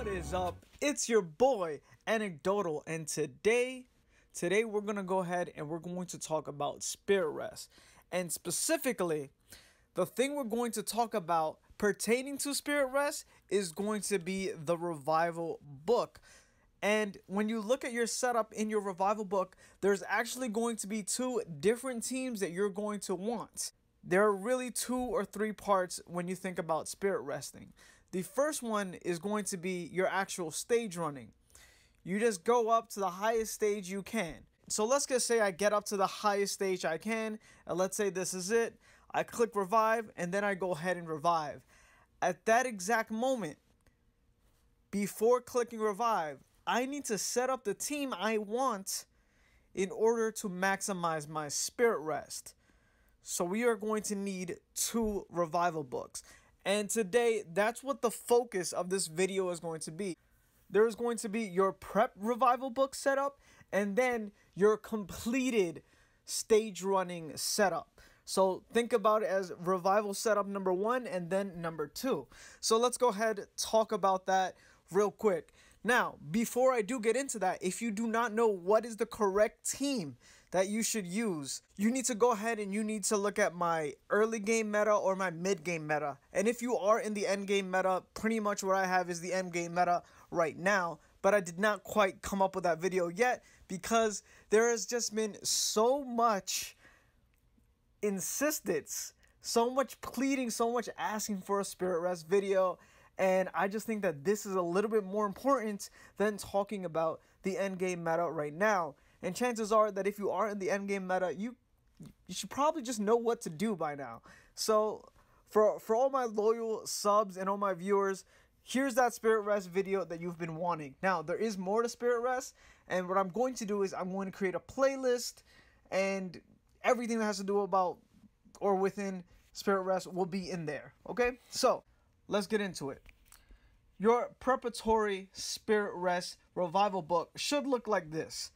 What is up? It's your boy Anecdotal, and today we're gonna go ahead and we're going to talk about spirit rest, and specifically the thing we're going to talk about pertaining to spirit rest is going to be the Revival book. And when you look at your setup in your Revival book, there's actually going to be two different teams that you're going to want. There are really 2 or 3 parts when you think about spirit resting. The first one is going to be your actual stage running. You just go up to the highest stage you can. So let's just say I get up to the highest stage I can, and let's say this is it. I click revive, and then I go ahead and revive. At that exact moment, before clicking revive, I need to set up the team I want in order to maximize my spirit rest. So we are going to need 2 Revival books. And today, that's what the focus of this video is going to be. There's going to be your prep Revival book setup, and then your completed stage running setup. So think about it as Revival setup number 1 and then number 2. So let's go ahead and talk about that real quick. Now, before I do get into that, if you do not know what is the correct team that you should use, you need to go ahead and you need to look at my early game meta or my mid game meta. And if you are in the end game meta, pretty much what I have is the end game meta right now. But I did not quite come up with that video yet because there has just been so much insistence, so much pleading, so much asking for a spirit rest video. And I just think that this is a little bit more important than talking about the endgame meta right now. And chances are that if you are in the endgame meta, you should probably just know what to do by now. So for all my loyal subs and all my viewers, here's that spirit rest video that you've been wanting. Now, there is more to spirit rest, and what I'm going to do is I'm going to create a playlist, and everything that has to do about or within spirit rest will be in there. Okay, so let's get into it. Your preparatory spirit rest Revival book should look like this.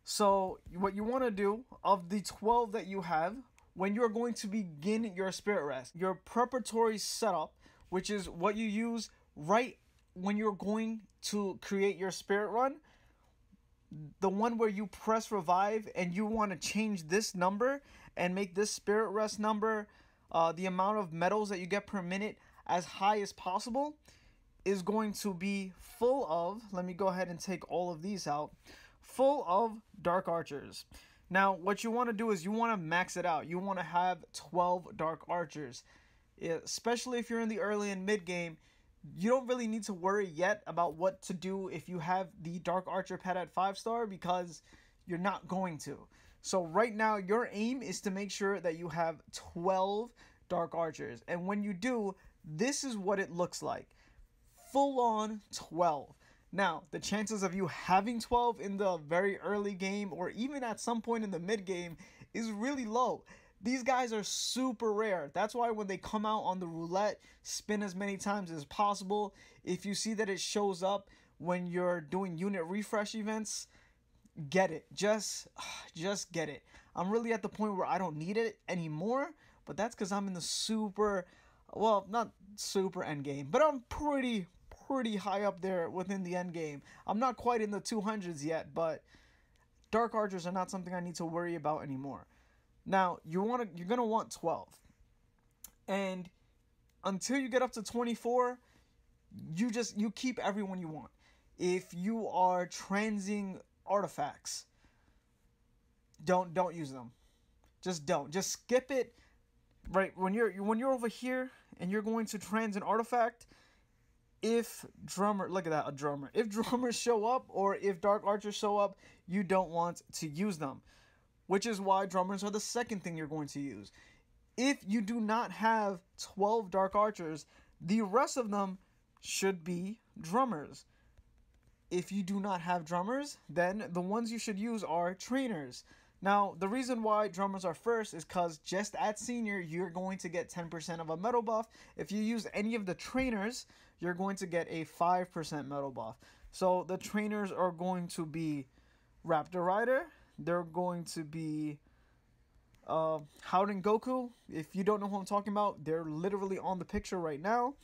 So what you want to do, of the 12 that you have, when you're going to begin your spirit rest, your preparatory setup, which is what you use right when you're going to create your spirit run, the one where you press revive and you want to change this number and make this spirit rest number, the amount of medals that you get per minute, as high as possible, is going to be full of, let me go ahead and take all of these out, full of Dark Archers. Now, what you want to do is you want to max it out. You want to have 12 Dark Archers. Especially if you're in the early and mid game, you don't really need to worry yet about what to do if you have the Dark Archer pet at 5-star, because you're not going to. So right now, your aim is to make sure that you have 12 Dark Archers. And when you do, this is what it looks like. Full on 12. Now, the chances of you having 12 in the very early game or even at some point in the mid game is really low. These guys are super rare. That's why when they come out on the roulette, spin as many times as possible. If you see that it shows up when you're doing unit refresh events, get it. Just get it. I'm really at the point where I don't need it anymore, but that's because I'm in the super, well, not super end game, but I'm pretty high up there within the end game. I'm not quite in the 200s yet, but Dark Archers are not something I need to worry about anymore. Now, you're gonna want 12, and until you get up to 24, you keep everyone you want. If you are transing artifacts, don't use them. Just skip it. Right, when you're over here and you're going to trans an artifact, if drummer, look at that, a drummer. If drummers show up or if Dark Archers show up, you don't want to use them, which is why drummers are the second thing you're going to use. If you do not have 12 Dark Archers, the rest of them should be drummers. If you do not have drummers, then the ones you should use are trainers. Now, the reason why drummers are first is because just at senior, you're going to get 10% of a medal buff. If you use any of the trainers, you're going to get a 5% medal buff. So the trainers are going to be Raptor Rider. They're going to be Howden Goku. If you don't know who I'm talking about, they're literally on the picture right now.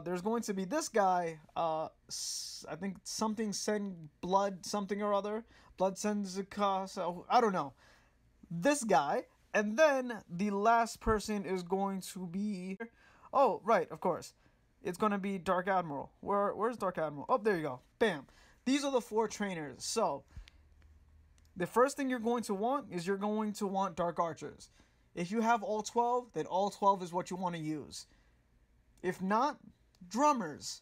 There's going to be this guy, I think something send blood something or other, blood sends a cost, so I don't know. This guy, and then the last person is going to be, oh right, of course, it's going to be Dark Admiral. Where's Dark Admiral? Oh, there you go. Bam. These are the 4 trainers. So the first thing you're going to want is you're going to want Dark Archers. If you have all 12, then all 12 is what you want to use. If not, drummers.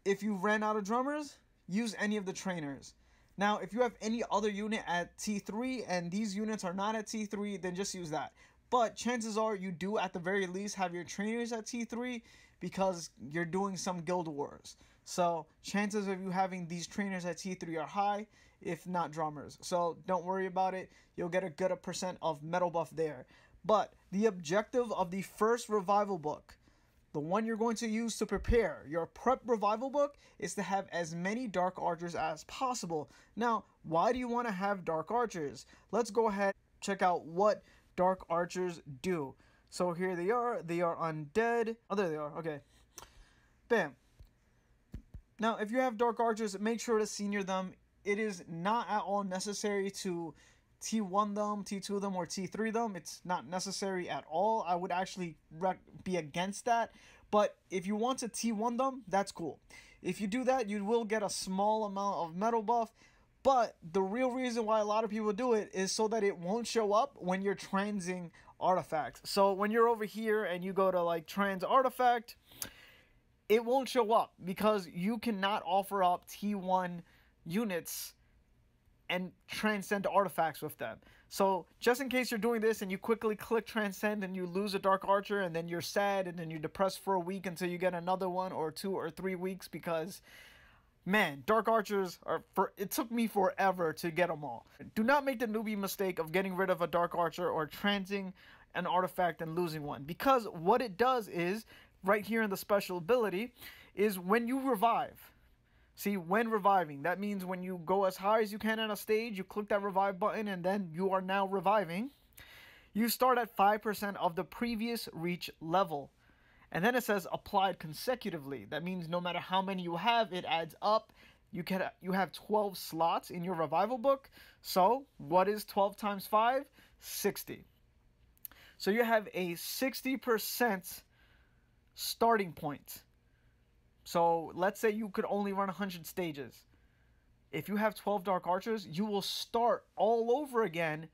If you ran out of drummers, use any of the trainers. Now, if you have any other unit at T3 and these units are not at T3, then just use that. But chances are you do at the very least have your trainers at T3 because you're doing some guild wars. So chances of you having these trainers at T3 are high, if not drummers. So don't worry about it. You'll get a good percent of metal buff there. But the objective of the first revival book, the one you're going to use to prepare your prep revival book, is to have as many Dark Archers as possible. Now, why do you want to have Dark Archers? Let's go ahead and check out what Dark Archers do. So here they are undead. Oh, there they are, okay. Bam. Now, if you have Dark Archers, make sure to senior them. It is not at all necessary to T1 them, T2 them, or T3 them. It's not necessary at all. I would actually be against that. But if you want to T1 them, that's cool. If you do that, you will get a small amount of metal buff. But the real reason why a lot of people do it is so that it won't show up when you're transing artifacts. So when you're over here and you go to like trans artifact, it won't show up because you cannot offer up T1 units and transcend artifacts with them. So just in case you're doing this and you quickly click transcend and you lose a Dark Archer and then you're sad and then you're depressed for a week until you get another one, or 2 or 3 weeks, because man, Dark Archers it took me forever to get them all. Do not make the newbie mistake of getting rid of a Dark Archer or transing an artifact and losing one, because what it does is, right here in the special ability, is when you revive. See, when reviving, that means when you go as high as you can on a stage, you click that revive button, and then you are now reviving. You start at 5% of the previous reach level. And then it says applied consecutively. That means no matter how many you have, it adds up. You have 12 slots in your revival book. So what is 12 times 5? 60. So you have a 60% starting point. So let's say you could only run 100 stages. If you have 12 Dark Archers, you will start all over again,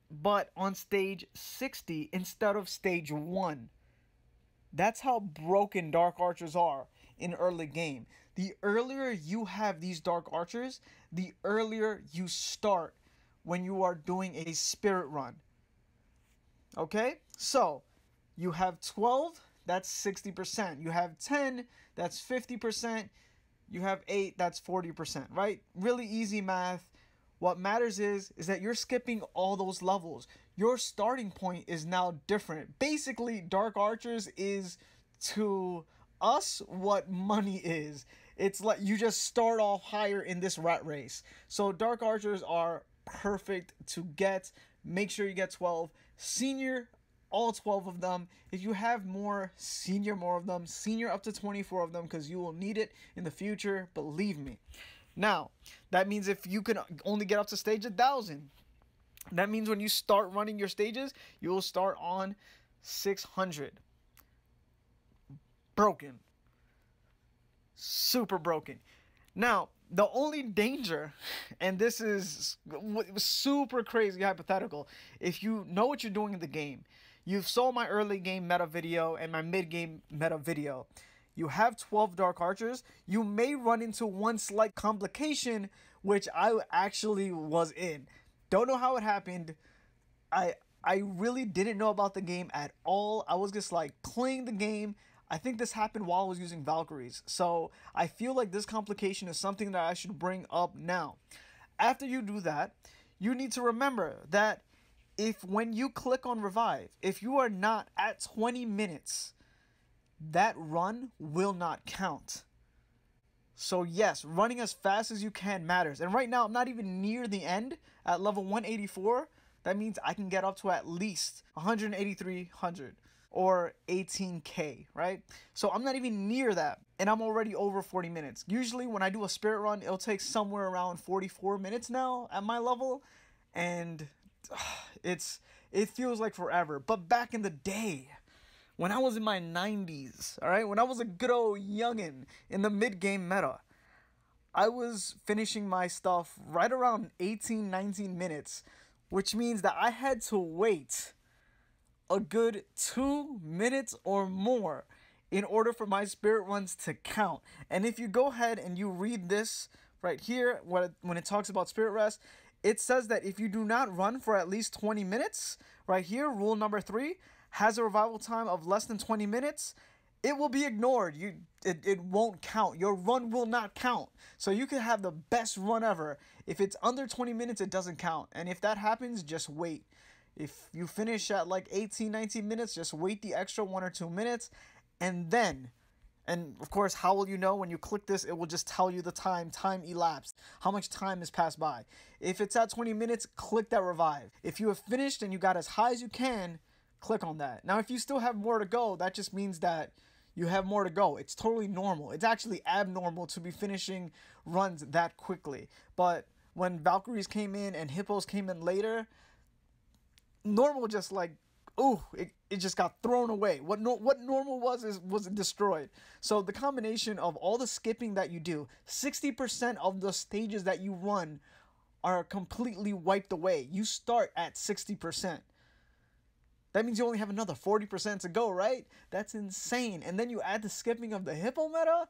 but on stage 60 instead of stage 1. That's how broken Dark Archers are in early game. The earlier you have these Dark Archers, the earlier you start when you are doing a spirit run. Okay? So, you have 12, that's 60%. You have 10, that's 50%. You have 8, that's 40%, right? Really easy math. What matters is that you're skipping all those levels. Your starting point is now different. Basically, Dark Archers is to us what money is. It's like you just start off higher in this rat race. So Dark Archers are perfect to get. Make sure you get 12. Senior all 12 of them. If you have more, senior more of them. Senior up to 24 of them, because you will need it in the future, believe me. Now, that means if you can only get up to stage 1000, that means when you start running your stages, you will start on 600. Broken. Super broken. Now, the only danger, and this is super crazy hypothetical, if you know what you're doing in the game, you saw my early game meta video and my mid game meta video. You have 12 Dark Archers. You may run into one slight complication, which I actually was in. Don't know how it happened. I really didn't know about the game at all. I was just like playing the game. I think this happened while I was using Valkyries. So I feel like this complication is something that I should bring up now. After you do that, you need to remember that if when you click on revive, if you are not at 20 minutes, that run will not count. So yes, running as fast as you can matters. And right now, I'm not even near the end at level 184. That means I can get up to at least 18300. or 18k, right? So I'm not even near that, and I'm already over 40 minutes. Usually when I do a spirit run, it'll take somewhere around 44 minutes now at my level, and it feels like forever. But back in the day, when I was in my 90s, all right, when I was a good old youngin' in the mid-game meta, I was finishing my stuff right around 18, 19 minutes, which means that I had to wait a good 2 minutes or more in order for my spirit runs to count. And if you go ahead and you read this right here, when it talks about spirit rest, it says that if you do not run for at least 20 minutes, right here, rule number 3, has a revival time of less than 20 minutes, it will be ignored. It won't count. Your run will not count. So you can have the best run ever. If it's under 20 minutes, it doesn't count. And if that happens, just wait. If you finish at like 18, 19 minutes, just wait the extra 1 or 2 minutes. And then, and of course, how will you know? When you click this, it will just tell you the time elapsed, how much time has passed by. If it's at 20 minutes, click that revive. If you have finished and you got as high as you can, click on that. Now, if you still have more to go, that just means that you have more to go. It's totally normal. It's actually abnormal to be finishing runs that quickly. But when Valkyries came in and Hippos came in later, normal just like, ooh, it just got thrown away. What normal was destroyed. So the combination of all the skipping that you do, 60% of the stages that you run are completely wiped away. You start at 60%. That means you only have another 40% to go, right? That's insane. And then you add the skipping of the Hippo meta.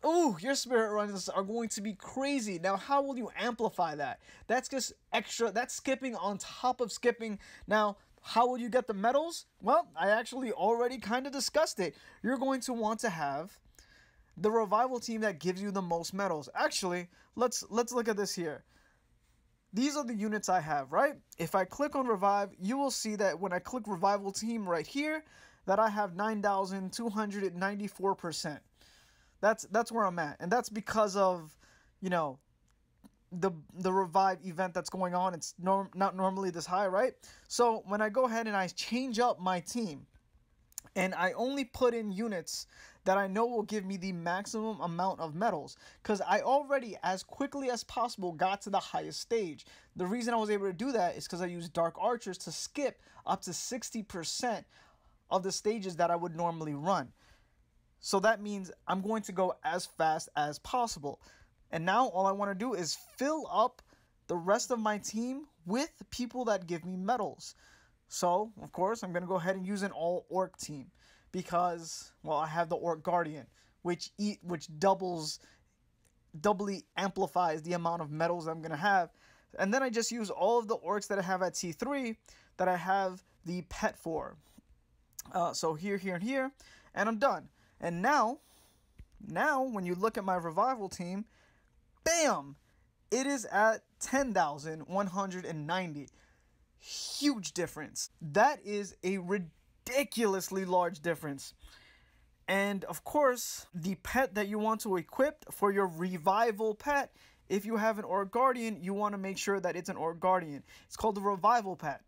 Ooh, your spirit runs are going to be crazy. Now, how will you amplify that? That's just extra. That's skipping on top of skipping. Now, how will you get the medals? Well, I actually already kind of discussed it. You're going to want to have the revival team that gives you the most medals. Actually, let's look at this here. These are the units I have, right? If I click on revive, you will see that when I click revival team right here, that I have 9,294%. That's where I'm at, and that's because of, you know, the revive event that's going on. It's not normally this high, right? So when I go ahead and I change up my team, and I only put in units that I know will give me the maximum amount of medals, because I already, as quickly as possible, got to the highest stage. The reason I was able to do that is because I used Dark Archers to skip up to 60% of the stages that I would normally run. So that means I'm going to go as fast as possible. And now all I want to do is fill up the rest of my team with people that give me medals. So, of course, I'm going to go ahead and use an all-orc team because, well, I have the Orc Guardian, which doubly amplifies the amount of medals I'm going to have. And then I just use all of the orcs that I have at T3 that I have the pet for. So here, here, and here, and I'm done. And now, when you look at my revival team, bam, it is at 10,190. Huge difference. That is a ridiculously large difference. And of course, the pet that you want to equip for your revival pet, if you have an Orc Guardian, you want to make sure that it's an Orc Guardian. It's called the revival pet.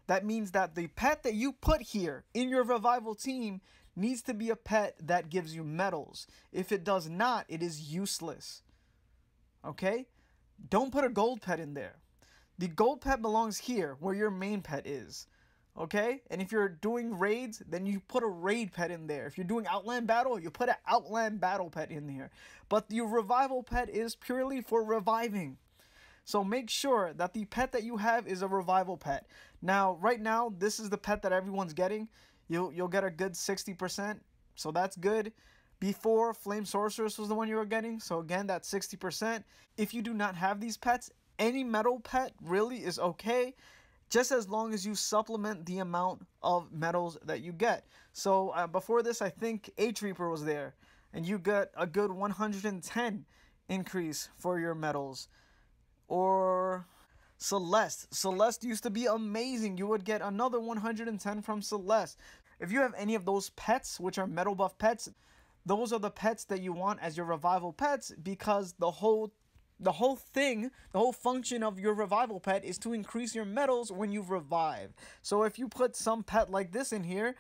That means that the pet that you put here in your revival team needs to be a pet that gives you medals. If it does not, it is useless. Okay? Don't put a gold pet in there. The gold pet belongs here, where your main pet is. Okay? And if you're doing raids, then you put a raid pet in there. If you're doing outland battle, you put an outland battle pet in there. But your revival pet is purely for reviving. So make sure that the pet that you have is a revival pet. Now, right now, this is the pet that everyone's getting. You'll get a good 60%, so that's good. Before, Flame Sorceress was the one you were getting, so again, that's 60%. If you do not have these pets, any metal pet really is okay, just as long as you supplement the amount of medals that you get. So before this, I think H-Reaper was there, and you got a good 110 increase for your medals. Or Celeste. Celeste used to be amazing. You would get another 110 from Celeste. If you have any of those pets, which are metal buff pets, those are the pets that you want as your revival pets, because the whole function of your revival pet is to increase your medals when you revive. So if you put some pet like this in here,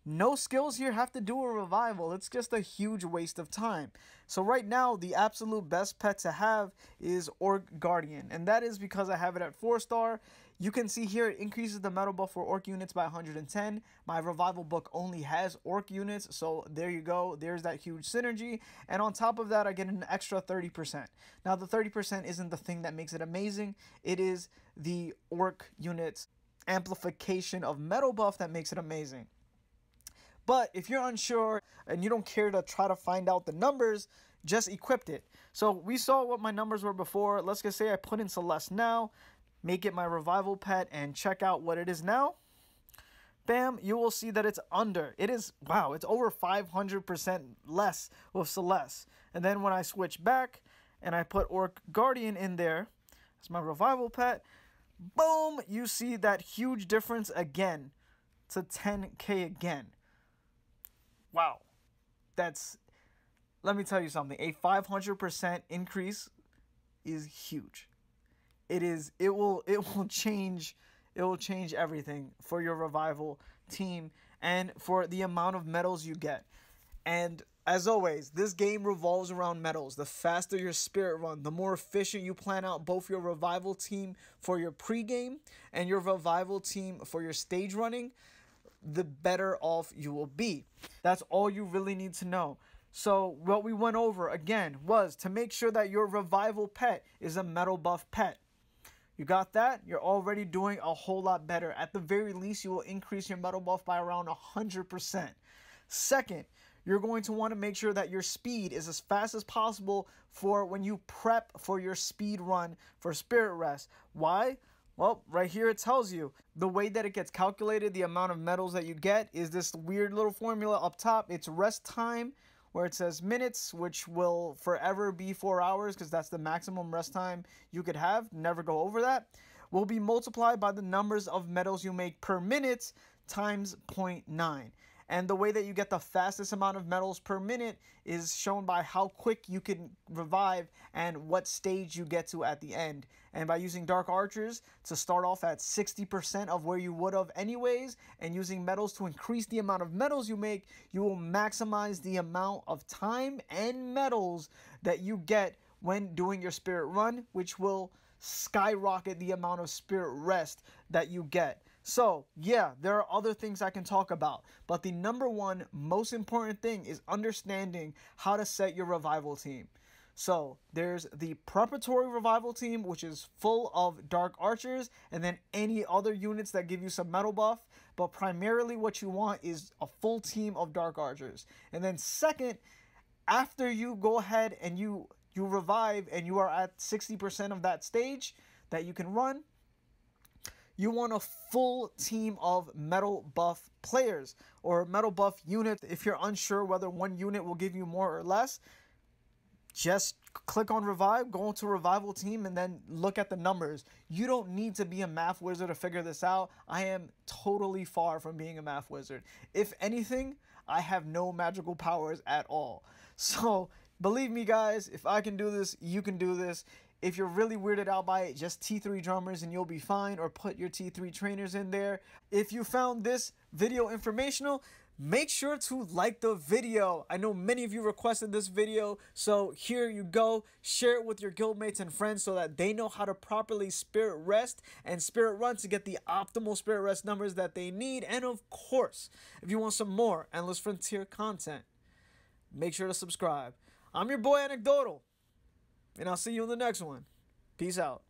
No skills here have to do a revival. It's just a huge waste of time. So right now, the absolute best pet to have is Orc Guardian. And that is because I have it at 4-star. You can see here it increases the metal buff for Orc units by 110. My revival book only has Orc units. So there you go. There's that huge synergy. And on top of that, I get an extra 30%. Now the 30% isn't the thing that makes it amazing. It is the Orc units amplification of metal buff that makes it amazing. But if you're unsure and you don't care to try to find out the numbers, just equip it. So we saw what my numbers were before. Let's just say I put in Celeste now, make it my revival pet, and check out what it is now. Bam, you will see that it's under. It is, wow, it's over 500% less with Celeste. And then when I switch back and I put Orc Guardian in there as my revival pet, boom, you see that huge difference again to 10k again. Wow, that's, let me tell you something, a 500% increase is huge. It will change everything for your revival team and for the amount of medals you get. And as always, this game revolves around medals. The faster your spirit run, the more efficient you plan out both your revival team for your pregame and your revival team for your stage running, the better off you will be. That's all you really need to know. So what we went over again was to make sure that your revival pet is a metal buff pet. You got that? You're already doing a whole lot better. At the very least, you will increase your metal buff by around 100%. Second, you're going to want to make sure that your speed is as fast as possible for when you prep for your speed run for Spirit Rest. Why? Well, right here it tells you the way that it gets calculated, the amount of medals that you get is this weird little formula up top. It's rest time where it says minutes, which will forever be 4 hours because that's the maximum rest time you could have. Never go over that. Will be multiplied by the numbers of medals you make per minute times 0.9. And the way that you get the fastest amount of medals per minute is shown by how quick you can revive and what stage you get to at the end. And by using Dark Archers to start off at 60% of where you would have anyways, and using medals to increase the amount of medals you make, you will maximize the amount of time and medals that you get when doing your spirit run, which will skyrocket the amount of spirit rest that you get. So, yeah, there are other things I can talk about, but the number one most important thing is understanding how to set your revival team. So, there's the preparatory revival team, which is full of Dark Archers, and then any other units that give you some metal buff, but primarily what you want is a full team of Dark Archers. And then second, after you go ahead and you revive and you are at 60% of that stage that you can run, you want a full team of metal buff players or metal buff units. If you're unsure whether one unit will give you more or less, just click on revive, go into revival team, and then look at the numbers. You don't need to be a math wizard to figure this out. I am totally far from being a math wizard. If anything, I have no magical powers at all. So believe me, guys, if I can do this, you can do this. If you're really weirded out by it, just T3 drummers and you'll be fine, or put your T3 trainers in there. If you found this video informational, make sure to like the video. I know many of you requested this video, so here you go. Share it with your guildmates and friends so that they know how to properly spirit rest and spirit run to get the optimal spirit rest numbers that they need. And of course, if you want some more Endless Frontier content, make sure to subscribe. I'm your boy Anecdotal, and I'll see you in the next one. Peace out.